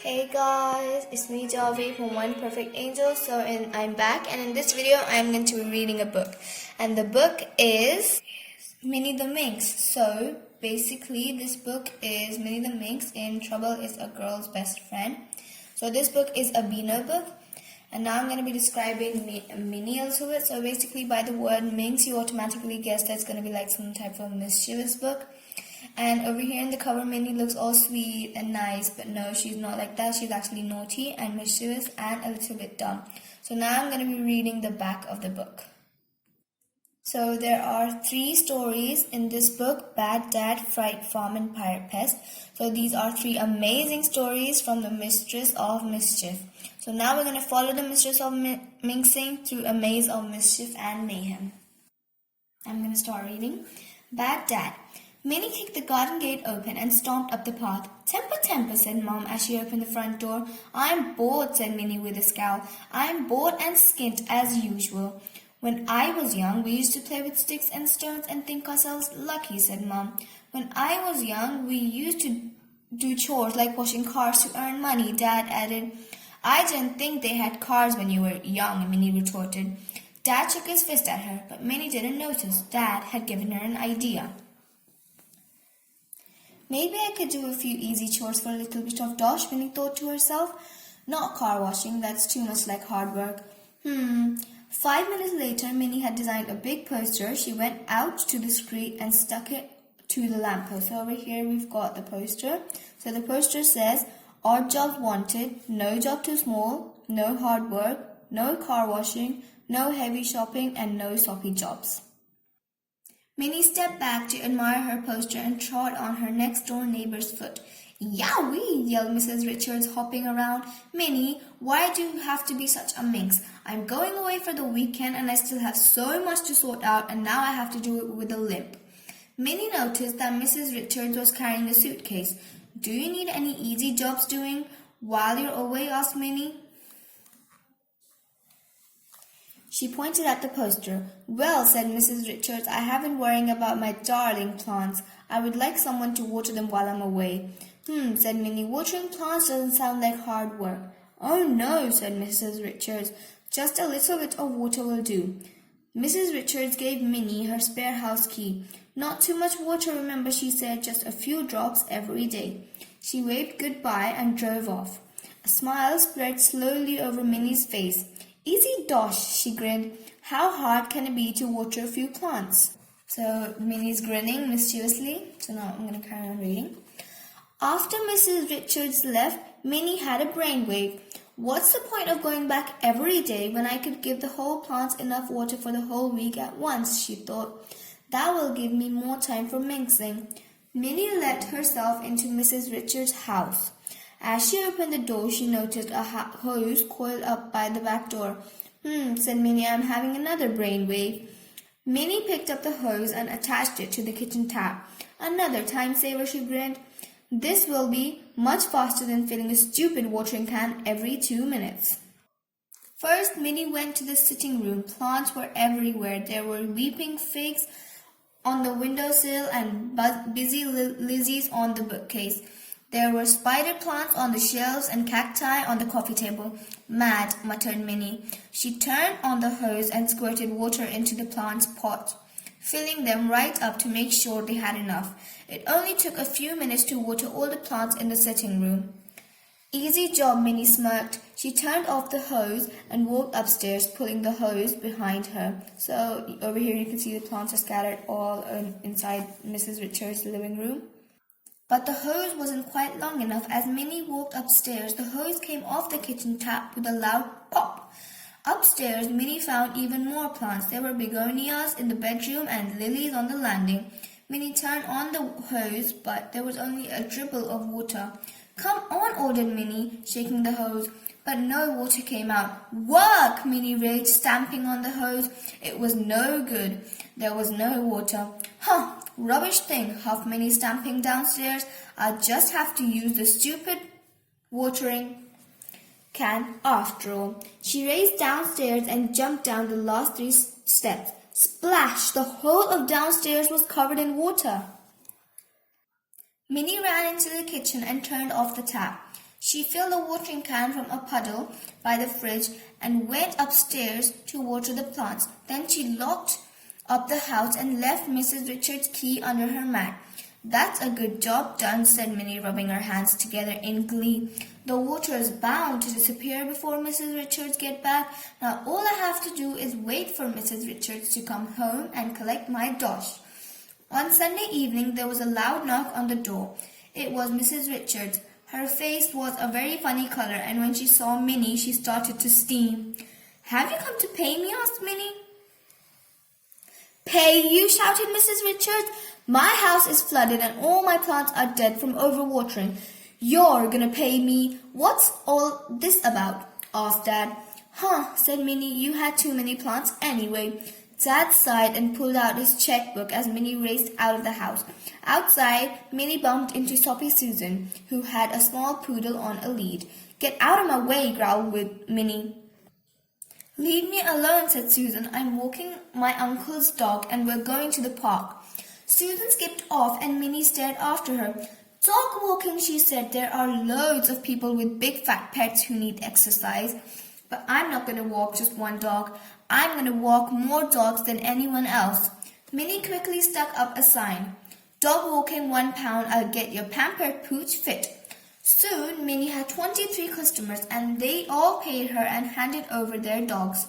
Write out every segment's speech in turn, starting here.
Hey guys, it's me Javi from One Perfect Angel. I'm back, and in this video I'm going to be reading a book, and the book is Minnie the Minx. So basically this book is Minnie the Minx in Trouble is a Girl's Best Friend. So this book is a Beano book, and now I'm going to be describing Minnie a little bit. So basically by the word minx you automatically guess that it's going to be like some type of mischievous book. And over here in the cover, Minnie looks all sweet and nice, but no, she's not like that. She's actually naughty and mischievous and a little bit dumb. So now I'm going to be reading the back of the book. So there are 3 stories in this book: Bad Dad, Fright Farm, and Pirate Pest. So these are 3 amazing stories from the Mistress of Mischief. So now we're going to follow the Mistress of Minxing through a maze of mischief and mayhem. I'm going to start reading. Bad Dad. Minnie kicked the garden gate open and stomped up the path. "Temper, temper," said Mom as she opened the front door. "I'm bored," said Minnie with a scowl. "I'm bored and skint as usual." "When I was young, we used to play with sticks and stones and think ourselves lucky," said Mom. "When I was young, we used to do chores like washing cars to earn money," Dad added. "I didn't think they had cars when you were young," Minnie retorted. Dad shook his fist at her, but Minnie didn't notice. Dad had given her an idea. "Maybe I could do a few easy chores for a little bit of dosh," Minnie thought to herself. "Not car washing, that's too much like hard work." 5 minutes later, Minnie had designed a big poster. She went out to the street and stuck it to the lamppost. So over here we've got the poster. So the poster says, "Odd jobs wanted, no job too small, no hard work, no car washing, no heavy shopping, and no soppy jobs." Minnie stepped back to admire her poster and trod on her next-door neighbor's foot. "Yowee!" yelled Mrs. Richards, hopping around. "Minnie, why do you have to be such a minx? I'm going away for the weekend and I still have so much to sort out, and now I have to do it with a limp." Minnie noticed that Mrs. Richards was carrying a suitcase. "Do you need any easy jobs doing while you're away?" asked Minnie. She pointed at the poster. "Well," said Mrs. Richards, "I have been worrying about my darling plants. I would like someone to water them while I'm away." Said Minnie. "Watering plants doesn't sound like hard work." "Oh no," said Mrs. Richards. "Just a little bit of water will do." Mrs. Richards gave Minnie her spare house key. "Not too much water, remember," she said. "Just a few drops every day." She waved goodbye and drove off. A smile spread slowly over Minnie's face. "Easy dosh," she grinned. "How hard can it be to water a few plants?" So Minnie's grinning mischievously. So now I'm going to carry on reading. After Mrs. Richards left, Minnie had a brainwave. "What's the point of going back every day when I could give the whole plants enough water for the whole week at once?" she thought. "That will give me more time for minxing." Minnie let herself into Mrs. Richards' house. As she opened the door, she noticed a hose coiled up by the back door. Said Minnie, "I'm having another brainwave." Minnie picked up the hose and attached it to the kitchen tap. "Another time saver," she grinned. "This will be much faster than filling a stupid watering can every 2 minutes." First, Minnie went to the sitting room. Plants were everywhere. There were weeping figs on the windowsill and busy lizzies on the bookcase. There were spider plants on the shelves and cacti on the coffee table. "Mad," muttered Minnie. She turned on the hose and squirted water into the plants' pot, filling them right up to make sure they had enough. It only took a few minutes to water all the plants in the sitting room. "Easy job," Minnie smirked. She turned off the hose and walked upstairs, pulling the hose behind her. So over here you can see the plants are scattered all inside Mrs. Richards' living room. But the hose wasn't quite long enough. As Minnie walked upstairs, the hose came off the kitchen tap with a loud pop. Upstairs, Minnie found even more plants. There were begonias in the bedroom and lilies on the landing. Minnie turned on the hose, but there was only a dribble of water. "Come on," ordered Minnie, shaking the hose. But no water came out. "Work!" Minnie raged, stamping on the hose. It was no good. There was no water. Rubbish thing," huffed Minnie, stamping downstairs. "I'll just have to use the stupid watering can after all." She raced downstairs and jumped down the last 3 steps. Splash! The whole of downstairs was covered in water. Minnie ran into the kitchen and turned off the tap. She filled a watering can from a puddle by the fridge and went upstairs to water the plants. Then she locked up the house and left Mrs. Richards' key under her mat. "That's a good job done," said Minnie, rubbing her hands together in glee. "The water is bound to disappear before Mrs. Richards gets back. Now all I have to do is wait for Mrs. Richards to come home and collect my dosh." On Sunday evening there was a loud knock on the door. It was Mrs. Richards. Her face was a very funny color, and when she saw Minnie, she started to steam. "Have you come to pay me?" asked Minnie. "Pay you?" shouted Mrs. Richards. "My house is flooded and all my plants are dead from overwatering. You're gonna pay me. What's all this about?" asked Dad. "Huh," said Minnie, "you had too many plants anyway." Dad sighed and pulled out his checkbook as Minnie raced out of the house. Outside, Minnie bumped into Soppy Susan, who had a small poodle on a lead. "Get out of my way," growled Minnie. "Leave me alone," said Susan. "I'm walking my uncle's dog and we're going to the park." Susan skipped off and Minnie stared after her. "Dog walking," she said. "There are loads of people with big fat pets who need exercise. But I'm not going to walk just one dog. I'm going to walk more dogs than anyone else." Minnie quickly stuck up a sign. "Dog walking £1, I'll get your pampered pooch fit." Soon Minnie had 23 customers and they all paid her and handed over their dogs.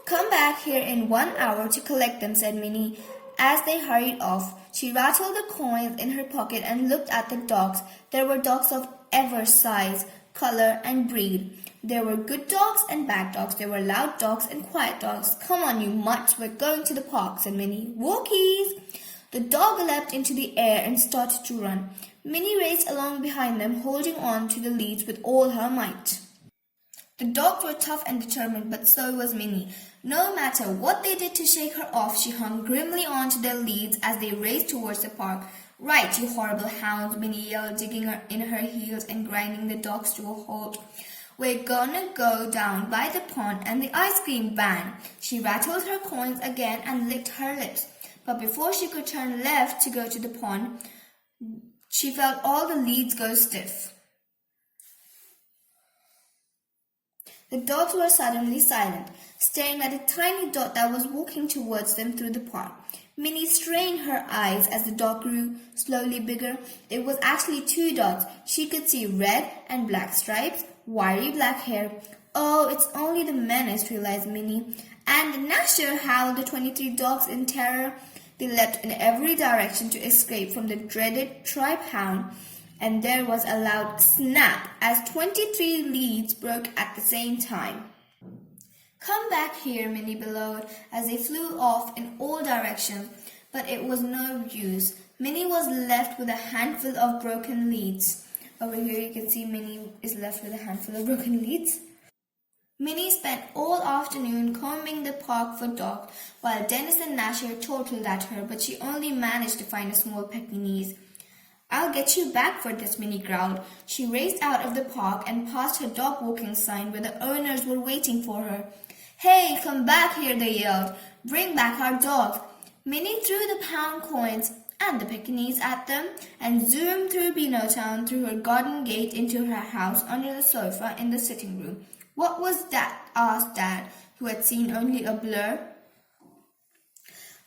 "Come back here in 1 hour to collect them," said Minnie. As they hurried off, she rattled the coins in her pocket and looked at the dogs. There were dogs of every size, color, and breed. There were good dogs and bad dogs. There were loud dogs and quiet dogs. "Come on, you mutts, we're going to the park," said Minnie. "Walkies!" The dog leapt into the air and started to run. Minnie raced along behind them, holding on to the leads with all her might. The dogs were tough and determined, but so was Minnie. No matter what they did to shake her off, she hung grimly on to their leads as they raced towards the park. "Right, you horrible hounds," Minnie yelled, digging in her heels and grinding the dogs to a halt. "We're gonna go down by the pond and the ice cream van." She rattled her coins again and licked her lips. But before she could turn left to go to the pond, she felt all the leads go stiff. The dogs were suddenly silent, staring at a tiny dot that was walking towards them through the park. Minnie strained her eyes as the dot grew slowly bigger. It was actually 2 dots. She could see red and black stripes, wiry black hair. "Oh, it's only the menace," realized Minnie. And Nasher howled the 23 dogs in terror. They leapt in every direction to escape from the dreaded tribe hound, and there was a loud snap as 23 leads broke at the same time. "Come back here," Minnie bellowed as they flew off in all directions, but it was no use. Minnie was left with a handful of broken leads. Over here you can see Minnie is left with a handful of broken leads. Minnie spent all afternoon combing the park for dogs, while Dennis and Nasher chortled at her, but she only managed to find a small Pekingese. "I'll get you back for this," Minnie growled. She raced out of the park and past her dog walking sign where the owners were waiting for her. "Hey, come back here," they yelled. "Bring back our dog." Minnie threw the pound coins and the Pekingese at them and zoomed through Beanotown through her garden gate into her house under the sofa in the sitting room. "What was that?" asked Dad, who had seen only a blur.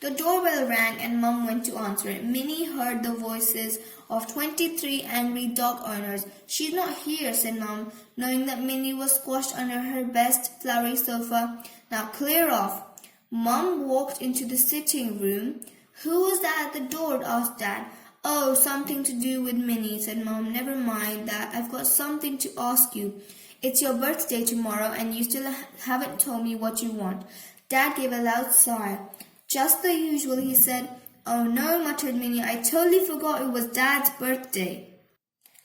The doorbell rang and Mum went to answer it. Minnie heard the voices of 23 angry dog owners. "She's not here," said Mum, knowing that Minnie was squashed under her best flowery sofa. "Now clear off." Mum walked into the sitting room. "Who was that at the door?" asked Dad. "Oh, something to do with Minnie," said Mum. "Never mind that. I've got something to ask you. It's your birthday tomorrow and you still haven't told me what you want." Dad gave a loud sigh. "Just the usual," he said. "Oh no," muttered Minnie. "I totally forgot it was Dad's birthday.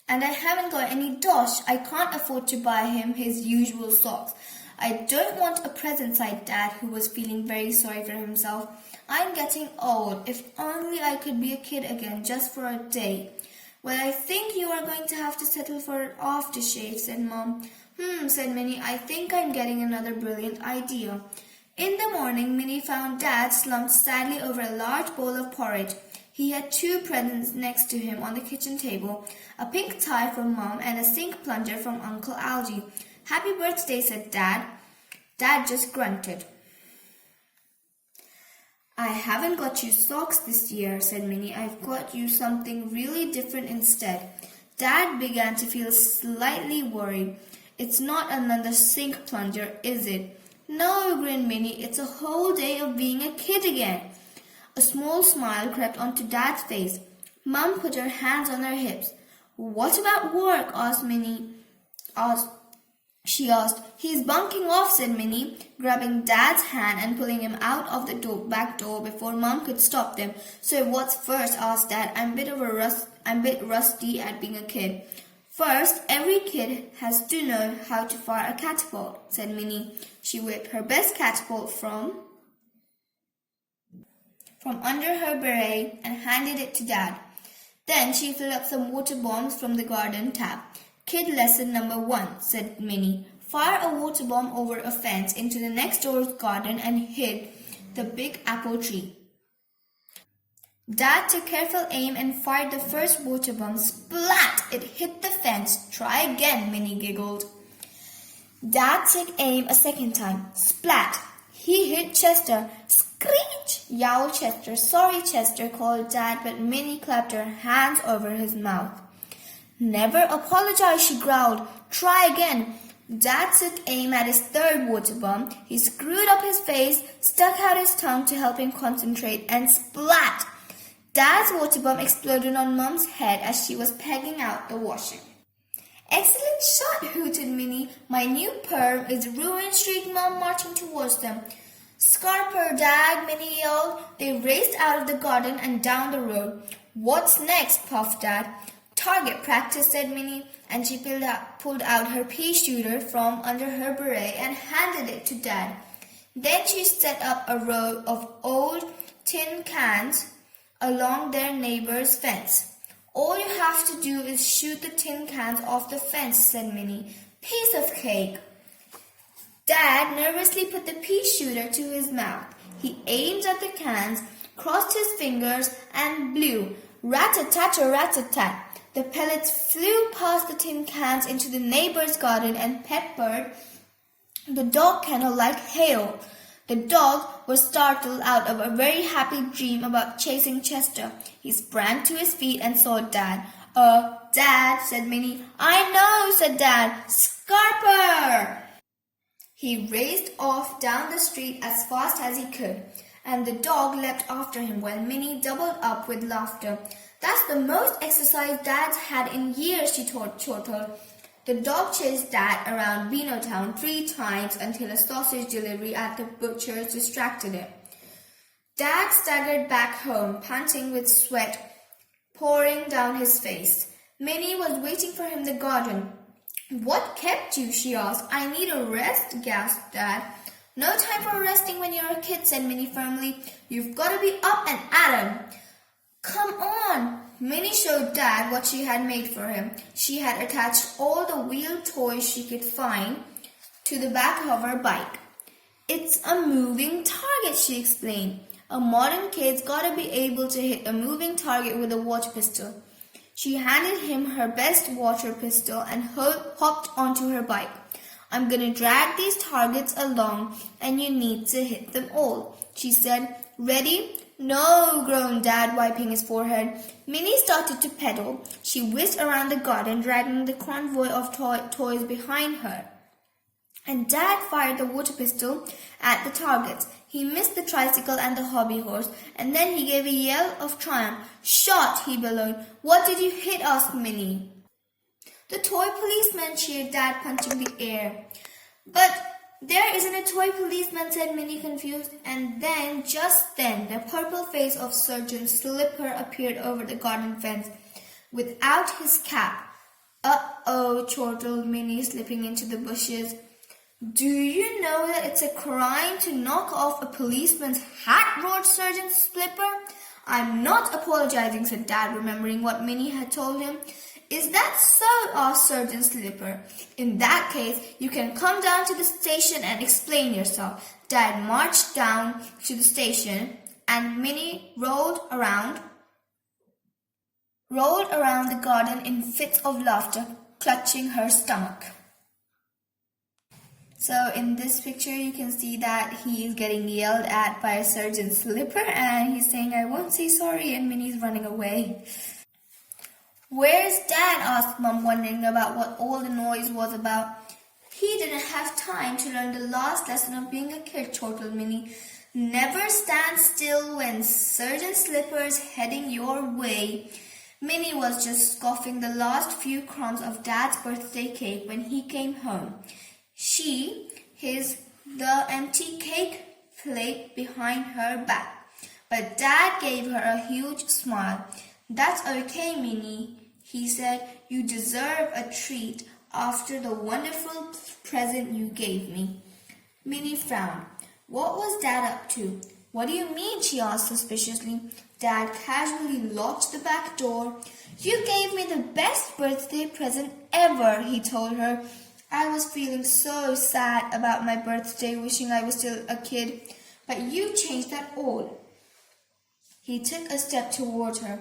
And I haven't got any dosh. I can't afford to buy him his usual socks. I don't want a present," sighed Dad, who was feeling very sorry for himself. "I'm getting old. If only I could be a kid again just for a day." "Well, I think you are going to have to settle for an aftershave," said Mum. Said Minnie. "I think I'm getting another brilliant idea." In the morning, Minnie found Dad slumped sadly over a large bowl of porridge. He had 2 presents next to him on the kitchen table, a pink tie from Mom and a sink plunger from Uncle Algy. "Happy birthday," said Dad. Dad just grunted. "I haven't got you socks this year," said Minnie. "I've got you something really different instead." Dad began to feel slightly worried. "It's not another sink plunger, is it?" "No," grinned Minnie. "It's a whole day of being a kid again." A small smile crept onto Dad's face. Mum put her hands on her hips. "What about work?" She asked. "He's bunking off," said Minnie, grabbing Dad's hand and pulling him out of the back door before Mum could stop them. "So what's first?" asked Dad. I'm a bit rusty at being a kid." "First, every kid has to know how to fire a catapult," said Minnie. She whipped her best catapult from under her beret and handed it to Dad. Then she filled up some water bombs from the garden tap. "Kid lesson number 1, said Minnie. "Fire a water bomb over a fence into the next door's garden and hit the big apple tree." Dad took careful aim and fired the first water bomb. Splat! It hit the fence. "Try again," Minnie giggled. Dad took aim a second time. Splat! He hit Chester. "Screech!" yowled Chester. "Sorry, Chester," called Dad, but Minnie clapped her hands over his mouth. "Never apologize," she growled. "Try again." Dad took aim at his third water bomb. He screwed up his face, stuck out his tongue to help him concentrate, and splat! Dad's water bomb exploded on Mum's head as she was pegging out the washing. "Excellent shot," hooted Minnie. "My new perm is ruined," shrieked Mum, marching towards them. "Scarper, Dad," Minnie yelled. They raced out of the garden and down the road. "What's next?" puffed Dad. "Target practice," said Minnie, and she pulled out her pea shooter from under her beret and handed it to Dad. Then she set up a row of old tin cans along their neighbor's fence. "All you have to do is shoot the tin cans off the fence," said Minnie. "Piece of cake." Dad nervously put the pea shooter to his mouth. He aimed at the cans, crossed his fingers, and blew. Rat-a-tat-a-rat-a-tat. The pellets flew past the tin cans into the neighbor's garden and peppered the dog kennel like hail. The dog was startled out of a very happy dream about chasing Chester. He sprang to his feet and saw Dad. Dad," said Minnie. "I know," said Dad. "Scarper!" He raced off down the street as fast as he could, and the dog leapt after him while Minnie doubled up with laughter. "That's the most exercise Dad's had in years," she chortled. The dog chased Dad around Beanotown 3 times until a sausage delivery at the butcher's distracted him. Dad staggered back home, panting with sweat pouring down his face. Minnie was waiting for him in the garden. "What kept you?" she asked. "I need a rest," gasped Dad. "No time for resting when you're a kid," said Minnie firmly. "You've got to be up and at 'em." "Come on." Minnie showed Dad what she had made for him. She had attached all the wheeled toys she could find to the back of her bike. "It's a moving target," she explained. "A modern kid's got to be able to hit a moving target with a water pistol." She handed him her best water pistol and hopped onto her bike. "I'm going to drag these targets along and you need to hit them all," she said. "Ready?" "No," groaned Dad, wiping his forehead. Minnie started to pedal. She whizzed around the garden, dragging the convoy of toys behind her. And Dad fired the water pistol at the targets. He missed the tricycle and the hobby horse, and then he gave a yell of triumph. "Shot!" he bellowed. "What did you hit?" asked Minnie. "The toy policeman," cheered Dad, punching the air. "But there isn't a toy policeman," said Minnie, confused. And then, just then, the purple face of Sergeant Slipper appeared over the garden fence, without his cap. "Uh-oh," chortled Minnie, slipping into the bushes. "Do you know that it's a crime to knock off a policeman's hat?" roared Sergeant Slipper. "I'm not apologizing," said Dad, remembering what Minnie had told him. "Is that so?" asked Sergeant Slipper. "In that case, you can come down to the station and explain yourself." Dad marched down to the station, and Minnie rolled around rolled around the garden in fits of laughter, clutching her stomach. So in this picture you can see that he is getting yelled at by a surgeon slipper and he's saying, "I won't say sorry," and Minnie's running away. "Where's Dad?" asked Mum, wondering about what all the noise was about. "He didn't have time to learn the last lesson of being a kid," chortled Minnie. "Never stand still when Surgeon Slipper's heading your way." Minnie was just scoffing the last few crumbs of Dad's birthday cake when he came home. She hid the empty cake plate behind her back, but Dad gave her a huge smile. "That's okay, Minnie," he said. "You deserve a treat after the wonderful present you gave me." Minnie frowned. What was Dad up to? "What do you mean?" she asked suspiciously. Dad casually locked the back door. "You gave me the best birthday present ever," he told her. "I was feeling so sad about my birthday, wishing I was still a kid, but you changed that all." He took a step toward her.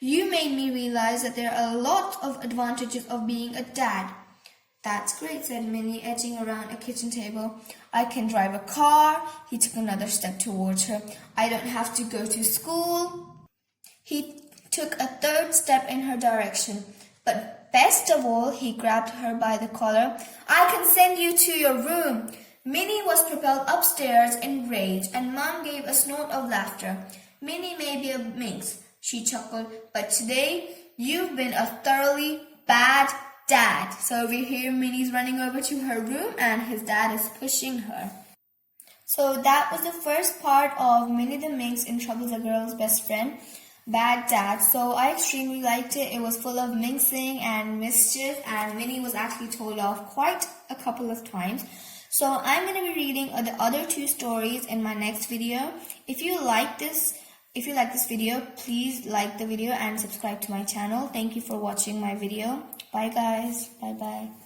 "You made me realize that there are a lot of advantages of being a dad." "That's great," said Minnie, edging around a kitchen table. "I can drive a car." He took another step towards her. "I don't have to go to school." He took a third step in her direction. "But best of all," he grabbed her by the collar, "I can send you to your room." Minnie was propelled upstairs in rage, and Mum gave a snort of laughter. "Minnie may be a minx," she chuckled, "but today you've been a thoroughly bad dad." So over here, Minnie's running over to her room and his dad is pushing her. So that was the first part of Minnie the Minx in Trouble the Girl's Best Friend, Bad Dad. So I extremely liked it. It was full of minxing and mischief, and Minnie was actually told off quite a couple of times. So I'm going to be reading the other two stories in my next video. If you like this video, please like the video and subscribe to my channel. Thank you for watching my video. Bye guys. Bye bye.